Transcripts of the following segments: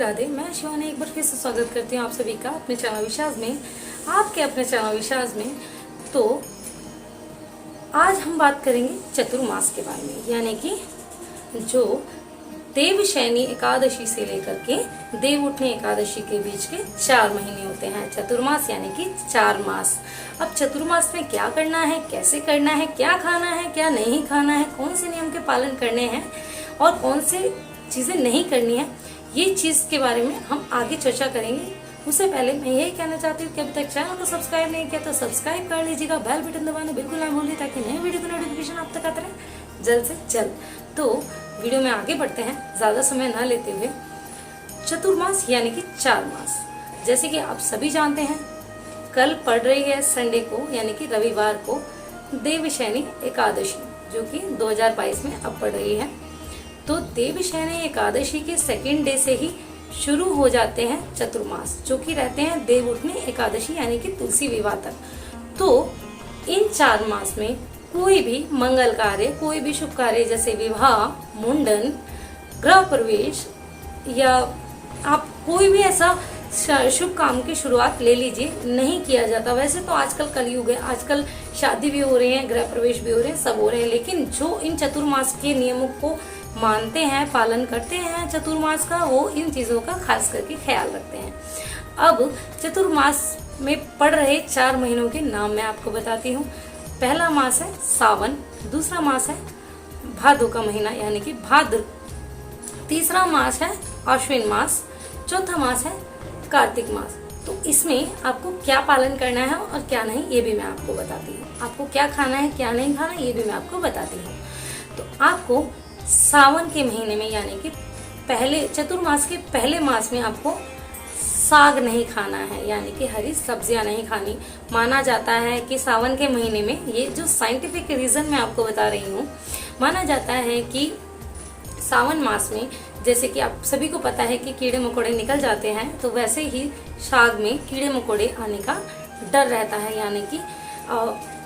राधे। मैं शिवानी एक बार फिर से स्वागत करती हूँ आप सभी का अपने चैनल विशाज में, आपके अपने चैनल विशाज में। तो आज हम बात करेंगे चतुर्मास के बारे में, यानी कि जो देवशयनी एकादशी से लेकर के देव उठनी एकादशी के बीच के 4 महीने होते हैं चतुर्मास, यानी कि 4 मास। अब चतुर्मास में क्या करना है, कैसे करना है, क्या खाना है, क्या नहीं खाना है, कौन से नियम के पालन करने हैं और कौन से चीजें नहीं करनी है, ये चीज के बारे में हम आगे चर्चा करेंगे। उससे पहले मैं यही कहना चाहती हूँ कि अभी तक चैनल को सब्सक्राइब नहीं किया तो सब्सक्राइब कर लीजिएगा, बेल बटन दबाना बिल्कुल ना भूलिए ताकि नए वीडियो की नोटिफिकेशन आप तक आते रहे जल्द से जल्द। तो वीडियो में आगे बढ़ते हैं, ज्यादा समय ना लेते हुए। चतुर्मास यानी कि 4 मास, जैसे कि आप सभी जानते हैं, कल पड़ रही है संडे को यानी कि रविवार को देवशयनी एकादशी, जो कि 2022 में अब पड़ रही है। तो देवशयनी एकादशी के सेकेंड डे से ही शुरू हो जाते हैं चतुर्मास, जो कि रहते हैं देव उठनी एकादशी यानी कि तुलसी विवाह तक। तो इन 4 मास में कोई भी मंगल कार्य, कोई भी शुभ कार्य जैसे विवाह, मुंडन, गृह प्रवेश या आप कोई भी ऐसा शुभ काम की शुरुआत ले लीजिए, नहीं किया जाता। वैसे तो आजकल कलयुग है, आजकल शादी भी हो रही है, गृह प्रवेश भी हो रहे हैं, सब हो रहे हैं, लेकिन जो इन चतुर्मास के नियमों को मानते हैं, पालन करते हैं चतुर्मास का, वो इन चीजों का खास करके ख्याल रखते हैं। अब चतुर्मास में पड़ रहे 4 महीनों के नाम मैं आपको बताती हूँ। पहला मास है सावन, दूसरा मास है भादो का महीना यानी कि भाद्र, तीसरा मास है अश्विन मास, चौथा मास है कार्तिक मास। तो इसमें आपको क्या पालन करना है और क्या नहीं, ये भी मैं आपको बताती हूँ। आपको क्या खाना है, क्या नहीं खाना, ये भी मैं आपको बताती हूँ। तो आपको सावन के महीने में यानी कि पहले चतुर्मास के पहले मास में आपको साग नहीं खाना है, यानी कि हरी सब्जियां नहीं खानी। माना जाता है कि सावन के महीने में, ये जो साइंटिफिक रीजन मैं आपको बता रही हूँ, माना जाता है कि सावन मास में, जैसे कि आप सभी को पता है कि कीड़े मकोड़े निकल जाते हैं, तो वैसे ही साग में कीड़े मकोड़े आने का डर रहता है, यानी कि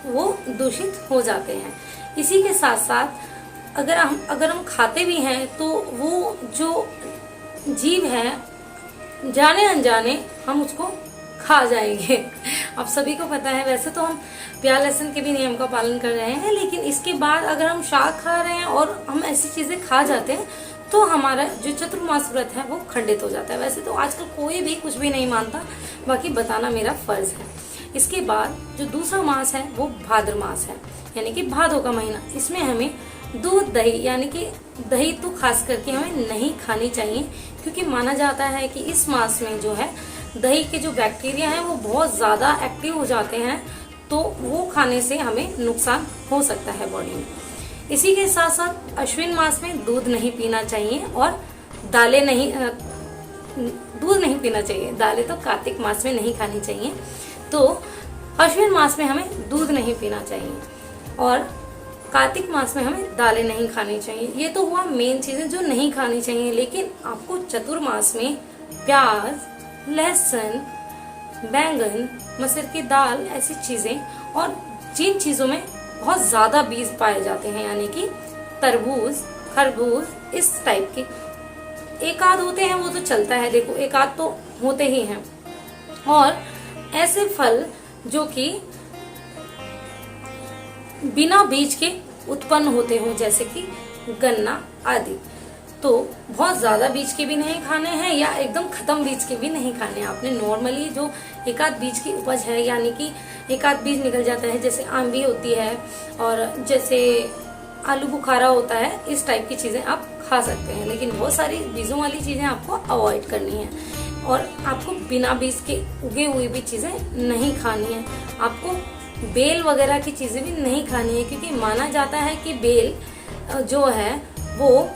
वो दूषित हो जाते हैं। इसी के साथ साथ अगर हम खाते भी हैं तो वो जो जीव है, जाने अनजाने हम उसको खा जाएंगे। आप सभी को पता है, वैसे तो हम प्याज लहसुन के भी नियम का पालन कर रहे हैं, लेकिन इसके बाद अगर हम साग खा रहे हैं और हम ऐसी चीजें खा जाते हैं तो हमारा जो चतुर्मास व्रत है वो खंडित हो जाता है। वैसे तो आजकल कोई भी कुछ भी नहीं मानता, बाकी बताना मेरा फर्ज है। इसके बाद जो दूसरा मास है वो भाद्र मास है, यानी कि भादो का महीना। इसमें हमें दूध दही, यानी कि दही तो खास करके हमें नहीं खानी चाहिए, क्योंकि माना जाता है कि इस मास में जो है दही के जो बैक्टीरिया हैं वो बहुत ज्यादा एक्टिव हो जाते हैं, तो वो खाने से हमें नुकसान हो सकता है बॉडी में। इसी के साथ साथ अश्विन मास में दूध नहीं पीना चाहिए और दालें नहीं, दूध नहीं पीना चाहिए। दालें तो कार्तिक मास में नहीं खानी चाहिए, तो अश्विन मास में हमें दूध नहीं पीना चाहिए और कार्तिक मास में हमें दालें नहीं खानी चाहिए। ये तो हुआ मेन चीजें जो नहीं खानी चाहिए, लेकिन आपको चतुर्मास में प्याज, लहसुन, बैंगन, मसूर की दाल, ऐसी चीजें, और जिन चीजों में बहुत ज्यादा बीज पाए जाते हैं, यानी कि तरबूज, खरबूज, इस टाइप के, एक आध होते हैं वो तो चलता है, देखो एक आध तो होते ही हैं, और ऐसे फल जो कि बिना बीज के उत्पन्न होते हो, जैसे कि गन्ना आदि। तो बहुत ज्यादा बीज के भी नहीं खाने हैं या एकदम खत्म बीज के भी नहीं खाने हैं। आपने नॉर्मली जो एक आध बीज की उपज है, यानी कि एक आध बीज निकल जाता है, जैसे आंबी होती है और जैसे आलू बुखारा होता है, इस टाइप की चीजें आप खा सकते हैं, लेकिन बहुत सारी बीजों वाली चीजें आपको अवॉइड करनी है और आपको बिना बीज के उगे हुई भी चीजें नहीं खानी है। आपको बेल वगैरह की चीजें भी नहीं खानी है, क्योंकि माना जाता है कि बेल जो है वो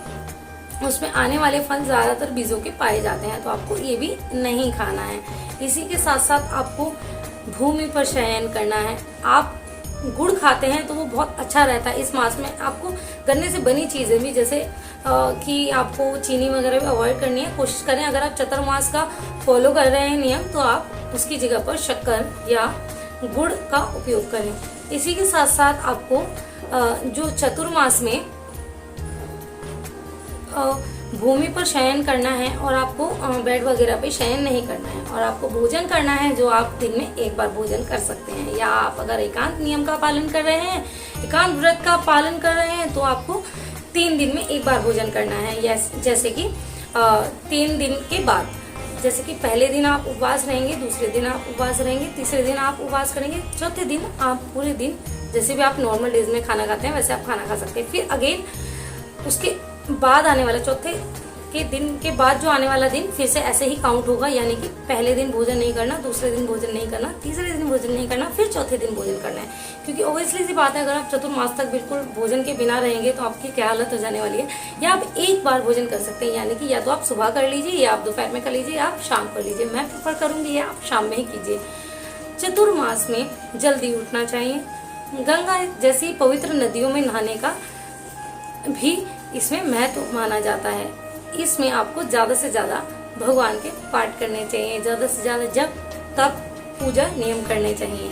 उसमें आने वाले फल ज्यादातर बीजों के पाए जाते हैं, तो आपको ये भी नहीं खाना है। इसी के साथ साथ आपको भूमि पर शयन करना है। आप गुड़ खाते हैं तो वो बहुत अच्छा रहता है इस मास में। आपको गन्ने से बनी चीजें भी, जैसे कि आपको चीनी वगैरह भी अवॉइड करनी है। कोशिश करें, अगर आप चतुर्मास का फॉलो कर रहे हैं नियम, तो आप उसकी जगह पर शक्कर या गुड़ का उपयोग करें। इसी के साथ साथ आपको जो चतुर्मास में भूमि पर शयन करना है और आपको बेड वगैरह पे शयन नहीं करना है, और आपको भोजन करना है जो आप दिन में एक बार भोजन कर सकते हैं। या आप अगर एकांत नियम का पालन कर रहे हैं, एकांत व्रत का पालन कर रहे हैं, तो आपको 3 दिन में एक बार भोजन करना है। जैसे कि 3 दिन के बाद, जैसे कि पहले दिन आप उपवास रहेंगे, दूसरे दिन आप उपवास रहेंगे, तीसरे दिन आप उपवास करेंगे, चौथे दिन आप पूरे दिन जैसे भी आप नॉर्मल डेज में खाना खाते हैं वैसे आप खाना खा सकते हैं। फिर अगेन उसके बाद आने वाला चौथे के दिन के बाद जो आने वाला दिन फिर से ऐसे ही काउंट होगा, यानी कि पहले दिन भोजन नहीं करना, दूसरे दिन भोजन नहीं करना, तीसरे दिन भोजन नहीं करना, फिर चौथे दिन भोजन करना है। क्योंकि ओबियसली सी बात है, अगर आप चतुर्मास तक बिल्कुल भोजन के बिना रहेंगे तो आपकी क्या हालत हो जाने वाली है। या आप एक बार भोजन कर सकते हैं, यानी कि या तो आप सुबह कर लीजिए, या आप दोपहर में कर लीजिए, या आप शाम कर लीजिए। मैं प्रेफर करूंगी आप शाम में ही कीजिए। चतुर्मास में जल्दी उठना चाहिए। गंगा जैसी पवित्र नदियों में नहाने का भी इसमें महत्व माना जाता है। इसमें आपको ज्यादा से ज्यादा भगवान के पाठ करने चाहिए, ज्यादा से ज्यादा जप तप पूजा नियम करने चाहिए।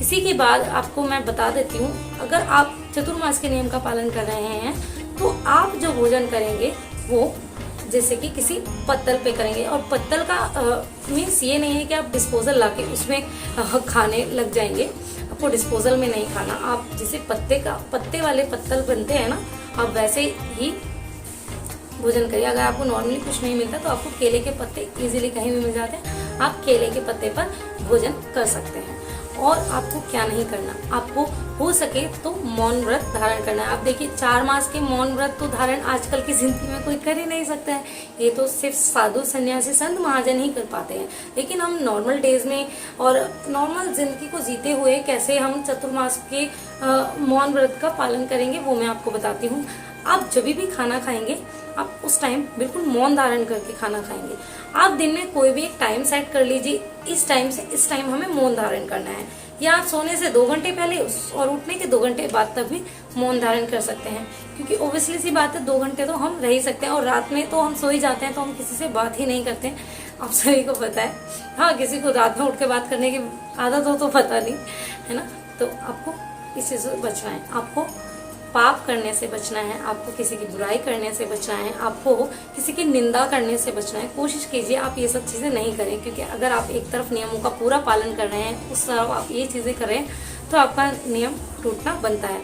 इसी के बाद आपको मैं बता देती हूँ, अगर आप चतुर्मास के नियम का पालन कर रहे हैं तो आप जो भोजन करेंगे वो जैसे कि किसी पत्तल पे करेंगे। और पत्तल का मीन्स ये नहीं है कि आप डिस्पोजल लाके उसमें खाने लग जाएंगे। आपको डिस्पोजल में नहीं खाना, आप जैसे पत्ते वाले पत्तल बनते हैं ना, आप वैसे ही भोजन करिए। अगर आपको नॉर्मली कुछ नहीं मिलता तो आपको केले के पत्ते इजीली कहीं भी मिल जाते हैं, आप केले के पत्ते पर भोजन कर सकते हैं। और आपको क्या नहीं करना, आपको हो सके तो मौन व्रत धारण करना है। आप देखिए 4 मास के मौन व्रत तो धारण आजकल की जिंदगी में कोई कर ही नहीं सकता है, ये तो सिर्फ साधु सन्यासी संत महाजन ही कर पाते हैं। लेकिन हम नॉर्मल डेज में और नॉर्मल जिंदगी को जीते हुए कैसे हम चतुर्मास के मौन व्रत का पालन करेंगे वो मैं आपको बताती हूँ। आप जब भी खाना खाएंगे आप उस टाइम बिल्कुल मौन धारण करके खाना खाएंगे। आप दिन में कोई भी एक टाइम सेट कर लीजिए, इस टाइम से इस टाइम हमें मौन धारण करना है। या आप सोने से 2 घंटे पहले और उठने के 2 घंटे बाद तक भी मौन धारण कर सकते हैं। क्योंकि ओबियसली सी बात है 2 घंटे तो हम रह ही सकते हैं, और रात में तो हम सो ही जाते हैं, तो हम किसी से बात ही नहीं करते हैं, आप सभी को पता है। हाँ, किसी को रात में उठ के बात करने की आदत हो तो पता नहीं, है ना। तो आपको इस चीज से बचना है, आपको पाप करने से बचना है, आपको किसी की बुराई करने से बचना है, आपको किसी की निंदा करने से बचना है। कोशिश कीजिए आप ये सब चीजें नहीं करें, क्योंकि अगर आप एक तरफ नियमों का पूरा पालन कर रहे हैं, उस तरफ आप ये चीजें कर रहे हैं तो आपका नियम टूटना बनता है।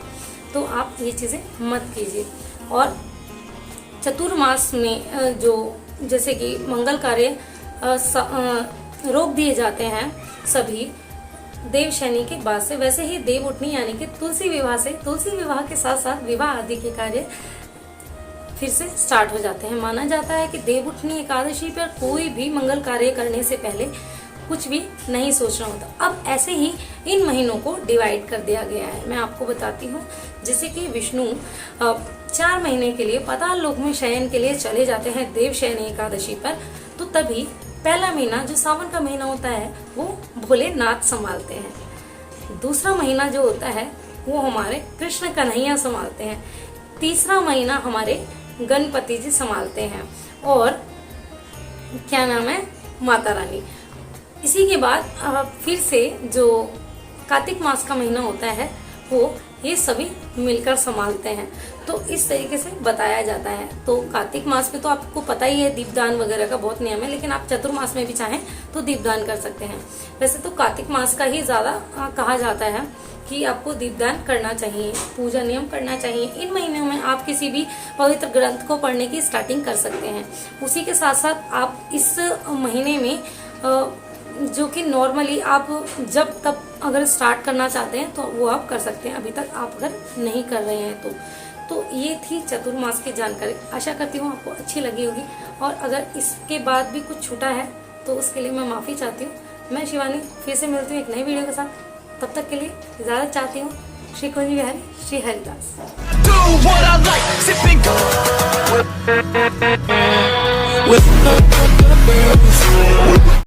तो आप ये चीजें मत कीजिए। और चतुर्मास में जो जैसे कि मंगल कार्य रोक दिए जाते हैं सभी देव शयनी के बाद से, वैसे ही देव उठनी यानी कि तुलसी विवाह के साथ साथ विवाह आदि के कार्य फिर से स्टार्ट हो जाते हैं। माना जाता है कि देव उठनी एकादशी पर कोई भी मंगल कार्य करने से पहले कुछ भी नहीं सोचना होता। अब ऐसे ही इन महीनों को डिवाइड कर दिया गया है। मैं आपको बताती हूँ, जैसे कि विष्णु 4 महीने के लिए पाताल लोक में शयन के लिए चले जाते हैं देव शयनी एकादशी पर, तो तभी पहला महीना जो सावन का महीना होता है वो भोलेनाथ संभालते हैं। दूसरा महीना जो होता है वो हमारे कृष्ण कन्हैया संभालते हैं। तीसरा महीना हमारे गणपति जी संभालते हैं, और क्या नाम है, माता रानी। इसी के बाद फिर से जो कार्तिक मास का महीना होता है वो ये सभी मिलकर संभालते हैं। तो इस तरीके से बताया जाता है। तो कार्तिक मास में तो आपको पता ही है दीपदान वगैरह का बहुत नियम है, लेकिन आप चतुर्मास में भी चाहें तो दीपदान कर सकते हैं। वैसे तो कार्तिक मास का ही ज्यादा कहा जाता है कि आपको दीपदान करना चाहिए, पूजा नियम करना चाहिए। इन महीनों में आप किसी भी पवित्र ग्रंथ को पढ़ने की स्टार्टिंग कर सकते हैं। उसी के साथ साथ आप इस महीने में जो कि नॉर्मली आप जब तब अगर स्टार्ट करना चाहते हैं तो वो आप कर सकते हैं, अभी तक आप अगर नहीं कर रहे हैं तो ये थी चतुर्मास की जानकारी। आशा करती हूँ आपको अच्छी लगी होगी, और अगर इसके बाद भी कुछ छूटा है तो उसके लिए मैं माफ़ी चाहती हूँ। मैं शिवानी फिर से मिलती हूँ एक नई वीडियो के साथ, तब तक के लिए इजाज़त चाहती हूँ। श्री कुंज बिहारी, श्री हरिदास।